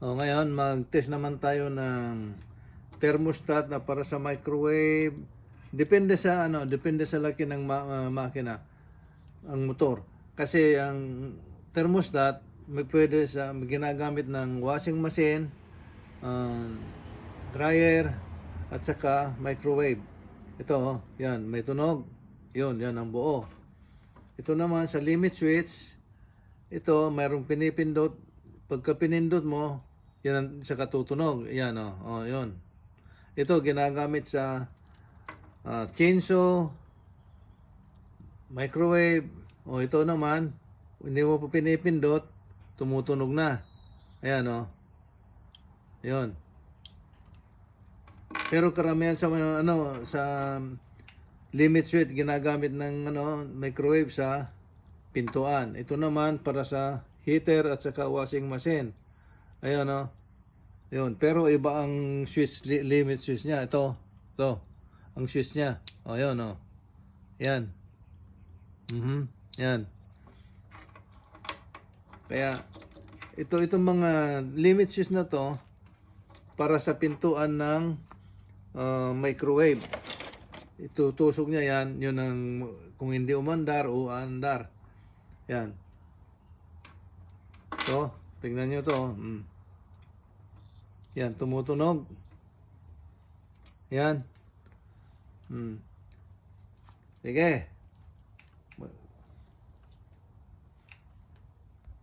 O ngayon, mag-test naman tayo ng thermostat na para sa microwave. Depende sa laki ng makina, ang motor. Kasi ang thermostat may pwede sa ginagamit ng washing machine, uh, dryer, at saka microwave. Ito, yan, may tunog. Yan ang buo. Ito naman sa limit switch, ito mayroong pinipindot. Pagka pinindot mo, yan ang sa katutunog. Yan yun. Ito ginagamit sa chainsaw, microwave. Ito naman, hindi mo pa pinipindot, tumutunog na. Ayan Yun. Pero karamihan sa sa limit switch ginagamit ng microwave sa pintuan. Ito naman para sa heater at saka washing machine. Ayan Yun. Pero iba ang switch, limit switch niya. Ito. Ang switch niya. Yun Yan. Yan. Kaya itong mga limit switch na to para sa pintuan ng microwave. Itutusok niya yan. Yun ang kung hindi umandar o aandar. Yan. Tingnan nyo to. Yan, tumutunog. Yan. Sige.